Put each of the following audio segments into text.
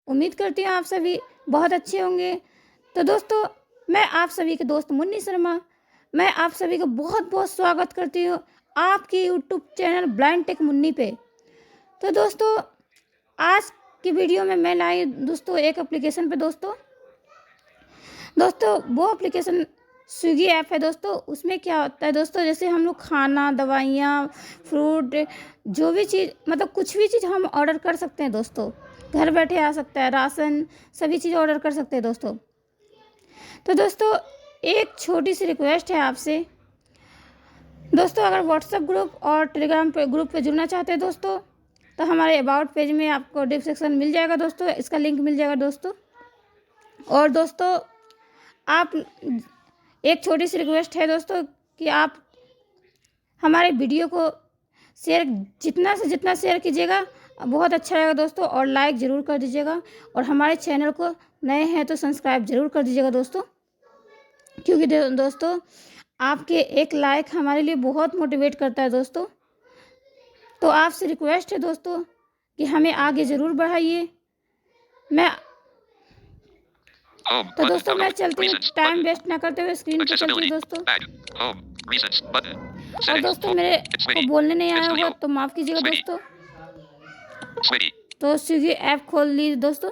उम्मीद करती हूँ आप सभी बहुत अच्छे होंगे। तो दोस्तों, मैं आप सभी के दोस्त मुन्नी शर्मा, मैं आप सभी को बहुत बहुत स्वागत करती हूँ आपके YouTube channel blind tech Munni पे। तो दोस्तों, आज की वीडियो में मैं लाई दोस्तों एक एप्लीकेशन पे दोस्तों वो एप्लीकेशन स्विगी ऐप है दोस्तों। उसमें क्या होता है दोस्तों, जैसे हम लोग खाना, दवाइयाँ, फ्रूट, जो भी चीज़ मतलब कुछ भी चीज़ हम ऑर्डर कर सकते हैं दोस्तों। घर बैठे आ सकता है, राशन सभी चीज़ ऑर्डर कर सकते हैं दोस्तों। तो दोस्तों, एक छोटी सी रिक्वेस्ट है आपसे दोस्तों, अगर व्हाट्सएप ग्रुप और टेलीग्राम पे ग्रुप पे जुड़ना चाहते हैं दोस्तों, तो हमारे अबाउट पेज में आपको डिस्क्रिप्शन मिल जाएगा दोस्तों, इसका लिंक मिल जाएगा दोस्तों। और दोस्तों, आप एक छोटी सी रिक्वेस्ट है दोस्तों कि आप हमारे वीडियो को शेयर जितना से जितना शेयर कीजिएगा बहुत अच्छा रहेगा दोस्तों, और लाइक ज़रूर कर दीजिएगा। और हमारे चैनल को नए हैं तो सब्सक्राइब ज़रूर कर दीजिएगा दोस्तों, क्योंकि दोस्तों आपके एक लाइक हमारे लिए बहुत मोटिवेट करता है दोस्तों। तो आपसे रिक्वेस्ट है दोस्तों कि हमें आगे ज़रूर बढ़ाइए। तो दोस्तों मैं चलती हूँ, टाइम वेस्ट ना करते हुए स्क्रीन पर चलती हूँ दोस्तों। और दोस्तों मेरे को बोलने नहीं आया होगा तो माफ़ कीजिएगा दोस्तों। तो स्विगी ऐप खोल लीजिए दोस्तों।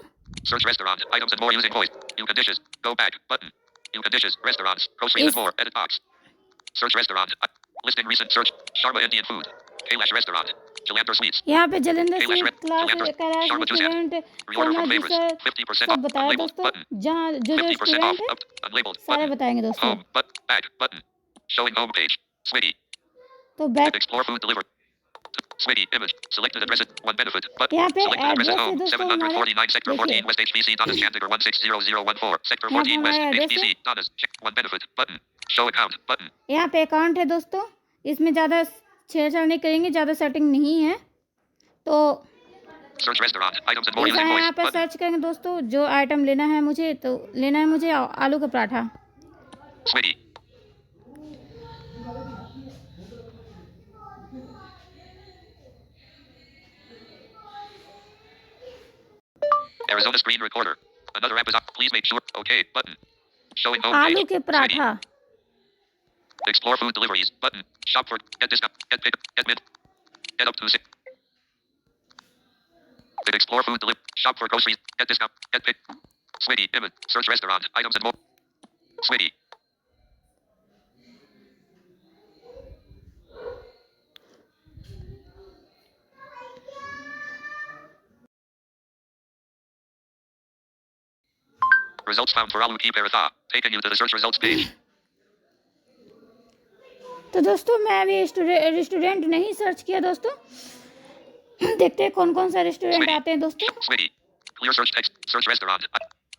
Search restaurant items and more using voice. You can dishes. Go back button. You can dishes restaurants groceries and more. Edit box. Search restaurant listing recent search. Sharma Indian food. Kailash restaurant. Jalandhar sweets. यहाँ पे Jalandhar Kailash sweet class Kailash restaurant reorder from जी favorites. Sir 50% सब off. बताया Unlabeled दोस्तों। button. जहाँ जो 50% restaurant off. है Unlabeled सारे button. बताएंगे दोस्तों। Home back button. Showing home page. Swiggy. तो back Explore food delivered. Swiggy image. Selected address at one benefit. Button. यहाँ पे Selected address at एड्रेस है home. दोस्तों हमारे, 749 sector 14 देखिए West HBC Donas Chandigarh 160014. Sector यहाँ पे 14 West हमारा एड्रेस है। HBC Donas. One benefit. Button. Show account. Button. यहाँ पे अकाउंट है दोस्तों, इसमें ज़्यादा छेड़छाड़ नहीं करेंगे, ज़्यादा सेटिंग नहीं है। तो Search restaurant items and more using यहाँ voice. पर Button. सर्च करेंगे दोस्तों, जो आइटम लेना है मुझे तो लेना है मुझे आलू का paratha. Swiggy. Arizona screen recorder. Another app is up. Please make sure. Okay. Button. Showing home आलू page. के paratha. Explore food deliveries. Button. Shop for. Get discount. Get pick. Get mid. Get up to 6. Explore food delivery. Shop for groceries. Get discount. Get pick. Swiggy. Image. Search restaurant items and more. Swiggy. Results found for Alu Ki Paratha. Taking you to the search results page. तो दोस्तों मैं अभी restaurant नहीं search किया दोस्तों, देखते हैं कौन कौन सा रेस्टोरेंट आते हैं दोस्तों। Swiggy. Clear search text. Search restaurant.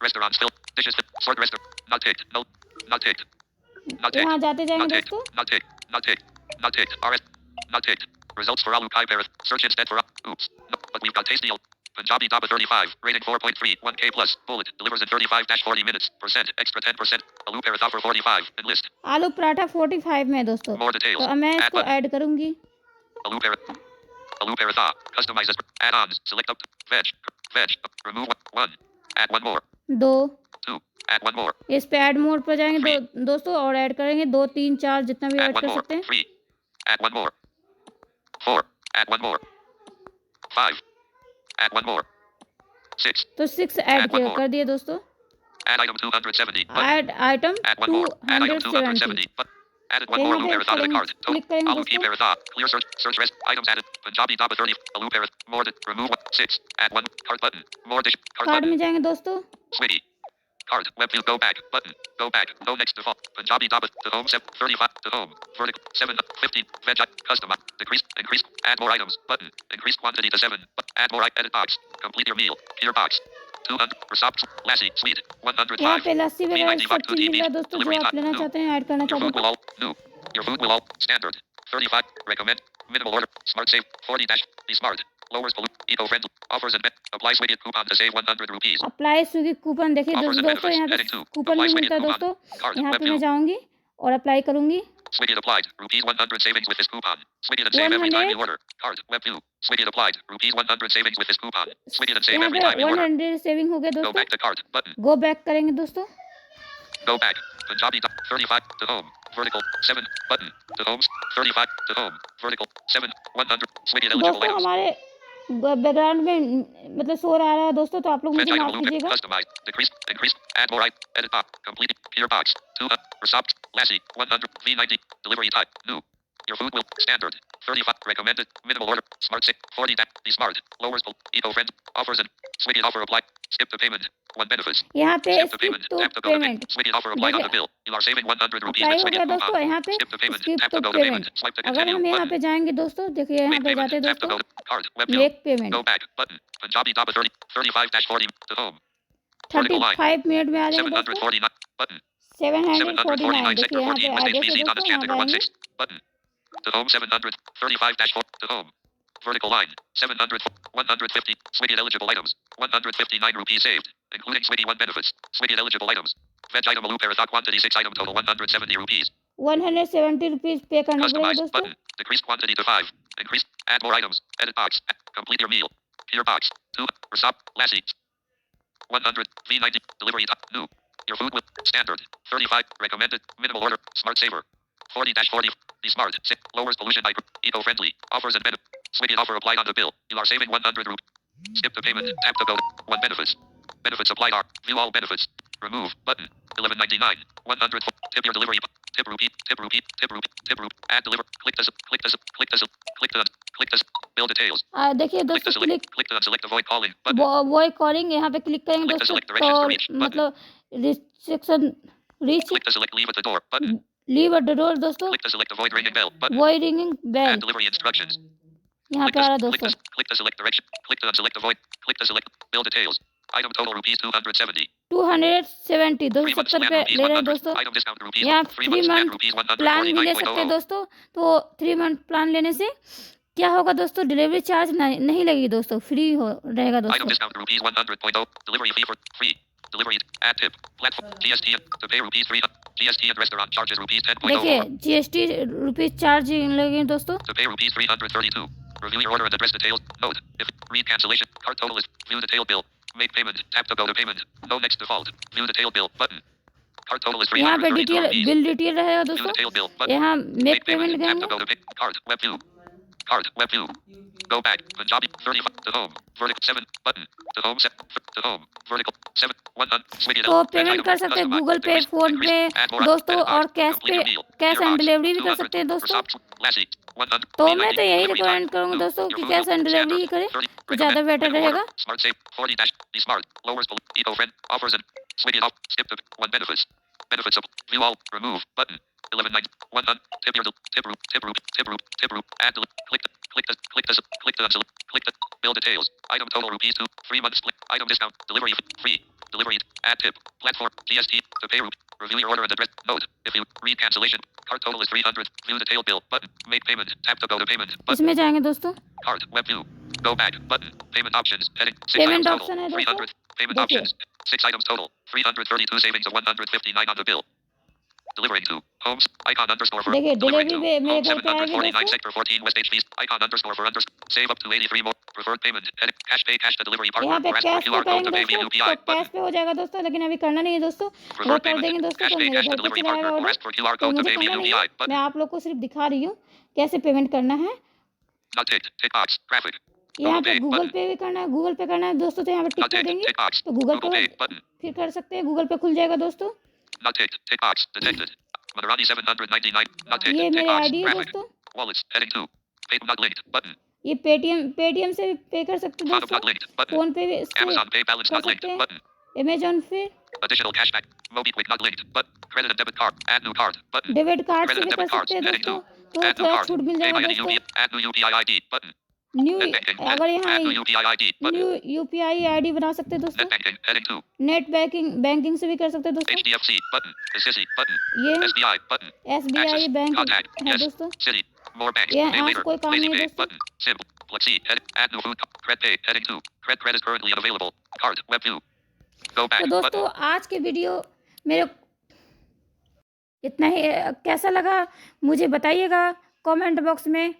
Restaurants fill. Dishes fill. Sort restaurant. Not ticked. No. Not ticked. Not ticked. यहाँ जाते जाएंगे Not ticked. दोस्तों। Not ticked. Not ticked. Not ticked. RS. Not ticked. Results for Alu Kai Parat. Search instead for. Oops. No, but we've got tasty. Punjabi Daba 35. Rating 4.3. 1K plus. Bullet. Delivers in 35-40 minutes. Percent. Extra 10%. Alu Paratha for 45. Enlist. आलू पराठा 45 में है दोस्तों। More details. तो अब मैं इसको add करूंगी। Alu Paratha. Alu Paratha. Customize as add-ons. Select up. Veg. Veg. Remove one. Add one more. 2। 2. Add one more. इस पे ऐड मोड पर जाएंगे दोस्तों और ऐड करेंगे 2, 3, 4 जितना भी Add ऐड one कर more. सकते हैं। 3. Add one more. 4. Add one more. 5. Add one more. 6. तो 6 ऐड कर दिए दोस्तों। Add item 270. Add item Add one more. Add item 270. 270। Added one more. Alu Paratha to the cart. Click करेंगे Alu Ki दोस्तों। Paratha. Clear search. Search rest. Items added. Punjabi Daba 30. Alu Paratha. More. Remove 1. 6. Add one. Cart button. More dish. Cart card button. में जाएंगे दोस्तों। Swiggy. Cart. Web view. Go back. Button. Go back. No next default. Punjabi Daba. To home. 35. To home. Vertical. 7. 15. Veg. Custom. Decrease. Increase. Add more items. Button. Increase quantity to 7. Add more. Edit box. Complete your meal. Clear box. 200. Rasap. Lassi. Sweet. 105. यहाँ पे लस्सी वगैरह P90 सब चीज़ मिल रहा है दोस्तों, जो आप लेना New. चाहते हैं ऐड करना Your चाहते food हैं। will all new. Your food will all standard. 35. Recommend. Minimal order. Smart save. 40 dash. Be smart. Lowers pollute. Eco-friendly. Offers and apply Swiggy coupon to save 100 rupees. Apply Swiggy coupon देखिए Offers and दोस्तों, benefits. यहाँ पे Heading 2. Coupon Apply भी Swiggy मिलता है coupon. दोस्तों। Cart. यहाँ Web पे मैं view. जाऊँगी और अप्लाई करूँगी। Swiggy applied. Rupees 100 savings with this coupon. Swiggy then save every time you 100 order. Card. Web view. Swiggy applied. Rupees 100 savings with this coupon. Swiggy then save यहाँ every पे time you order. 100 saving हो गया Go दोस्तों। back to cart. Button. Go back करेंगे दोस्तों। Go back. Punjabi 35 to home. Vertical 7 button to home 35 to home. Vertical 7 100 Swiggy eligible दोस्तों items. हमारे background में मतलब शोर आ रहा है दोस्तों, तो आप लोग Fetch मुझे item माफ blue pip. कीजिएगा। Customize. Decrease. Increase. Add more item. Edit box. Complete. Peer box. 2 Resopt. Lassie. 100 V90. Delivery type. New. Your food will standard. 35 recommended. Minimal order. Smart 6 40 Be smart. Lowers eco friend. Offers and Swiggy offer applied. Skip the payment. One benefits. यहाँ पे Skip the skip payment. to Tap to go to payment Swiggy offer applied on the देखिए bill. You are saving 100 rupees apply with हो Swiggy गया coupon. दोस्तों। यहाँ पे Skip the payment. skip Tap to to go to payment. payment। Swipe to अगर continue. हम यहाँ Button. पे जाएंगे दोस्तों, देखिए यहाँ Make पे payment. जाते Tap to दोस्तों, go to card. Web view. Make payment Go back. Button. Punjabi Daba 35-40 to home. Vertical line. 35 minute में आ जाएंगे दोस्तों। 749 button. 749 749 देखिए sector यहाँ पे 14 West एड्रेस है HBC Thomas दोस्तों, यहाँ पे Chandler आएंगे। 16 button. To home 735-4 to home. Vertical line 700 150 Swiggy eligible items 159 rupees saved including Swiggy one benefits. Swiggy eligible items. Veg item aloo paratha quantity 6 item total 170 rupees. 170 rupees पे करना पड़ेगा Customize दोस्तों। button. Decrease quantity to 5. Increase. Add more items. Edit box. Complete your meal. Peer box. 2 Resop. Lassie. 100 V90 delivery type. New. Your food will standard. 35 recommended. Minimal order. Smart saver. 40-40. Be smart. Lowers pollution by eco-friendly. Offers and benefits. Swiggy offer applied on the bill. You are saving 100 rupees. Skip the payment. Tap to go. One benefits. Benefits applied are. View all benefits. Remove button. 11.99. 100. Tip your delivery. Tip rupee. Tip rupee. Tip rupee. Tip rupee. Add deliver. Click this. Click this. Click this. Click this. Click this. Bill details. देखिए Click to दोस्तों select. Click Click to select avoid calling. Button. Voice calling यहाँ पे click करेंगे Click to दोस्तों, select directions to reach. तो Button. मतलब restriction reach Click to select leave at the door. Button. Leave at the door दोस्तों, Click to select avoid ringing bell. Button. Avoid ringing bell Add delivery instructions. यहाँ पे आ रहा है Click दोस्तों। to click to select direction. Click to select avoid. Click to select bill details. Item total rupees 270. 270 3 months 270 plan पे rupees ले रहे हैं 100. दोस्तों। Item discount rupees. यहाँ 3 3 months plan month rupees plan भी ले सकते हैं 149.00. दोस्तों। तो 3 मंथ प्लान लेने से क्या होगा दोस्तों, डिलीवरी चार्ज नहीं लगेगी दोस्तों, फ्री हो रहेगा Item दोस्तों। discount rupees 100.0. Delivery fee for free. Delivery add tip. Platform GST to pay rupees 3. GST and restaurant charges rupees 10.0. देखिए जीएसटी रुपीज चार्ज लगेंगे दोस्तों। To pay rupees 332. Review your order and address details. Note. If read cancellation. Cart total is view detail bill. Make payment. Tap to go to payment. No next default. View detail bill button. Cart total is यहाँ पे 332 detail rupees. Bill detail रहेगा View दोस्तों। detail bill button. यहाँ make payment Tap to करेंगे। go to pay. Cart web view. Cart web view. Go back. Punjabi 35 to home. Vertical 7 button. To home 7 to home. Vertical 7 100. Swiggy तो payment कर सकते हैं Google पे, phone पे दोस्तों, और कैश ऑन डिलीवरी भी कर सकते हैं दोस्तों। तो मैं तो यही रिकमेंड करूँगा दोस्तों कि कैश ऑन डिलीवरी ही करें तो ज़्यादा बेटर रहेगा। Smart save 40 dash. Be smart. Lowers eco friend offers and Swiggy off. Skip the one benefits. Benefits of view all. Remove button. 11.9 100. Tip your tip root tip root tip root tip root. Add click the click the click the click the click the bill details. Item total rupees 2. 3 months split. Item discount. Delivery free. Delivery add tip. Platform GST to pay root. Review your order and address. Note. If you read cancellation. Cart total is 300. View detail bill button. Make payment. Tap to go to payment. Button. इसमें जाएंगे दोस्तों। Cart web view. Go back button. Payment options. Heading 6 payment items option है total. दोस्तों। 300. Payment देखिए options. 6 items total. 332 savings of 159 on the bill. Delivering to homes icon underscore for देखिए delivering delivery to पे मेरे home घर पे आएगी 749 दोस्तों। sector 14 west HB icon underscore for underscore save up to 83 more preferred payment edit cash pay cash to delivery partner यहाँ पे or ask for cash पे QR code करेंगे to pay via दोस्तों UPI तो कैश button पे हो जाएगा दोस्तों, लेकिन अभी करना नहीं है दोस्तों। अगर preferred कर देंगे payment दोस्तों cash तो pay मेरे cash घर to पे delivery चला partner आएगा or order, ask for QR तो code to मुझे pay करना via नहीं है। UPI button मैं आप लोग को सिर्फ दिखा रही हूँ कैसे पेमेंट करना है। not ticked tick box graphic यहाँ पे pay गूगल button पे भी करना है, गूगल पे करना है दोस्तों, तो यहाँ पे टिक not कर ticked देंगे tick box तो गूगल Google पे pay button फिर कर सकते हैं, गूगल पे खुल जाएगा दोस्तों। not ticked tick box detected Madarani 799 not ticked ये tick मेरे box आईडी है graphic दोस्तों। wallets heading 2 pay not linked button ये पेटीएम से भी पे कर सकते हैं Found दोस्तों, not linked button फोन पे भी इससे Amazon pay balance कर not linked सकते हैं, button अमेजॉन पे additional cashback MobiQuick not linked but credit and debit card add new card button debit card से credit भी and कर debit cards सकते हैं heading 2 दोस्तों, तो add new थोड़ा card छूट मिल pay जाएगा by any दोस्तों। UPI add new UPI ID button new net banking अगर यहाँ add new UPI ID button new UPI ID बना सकते हैं दोस्तों। net banking heading 2 net banking से भी कर सकते हैं दोस्तों। HDFC button SSE button ये SBI button SBI access bank contact है yes दोस्तों। city more banks ये pay यहाँ से later कोई काम lazy नहीं है pay दोस्तों। button simple flexi add new food credit pay heading 2 credit is currently unavailable card web view go तो back दोस्तों button आज के वीडियो मेरे इतना ही कैसा लगा मुझे बताइएगा कमेंट बॉक्स में।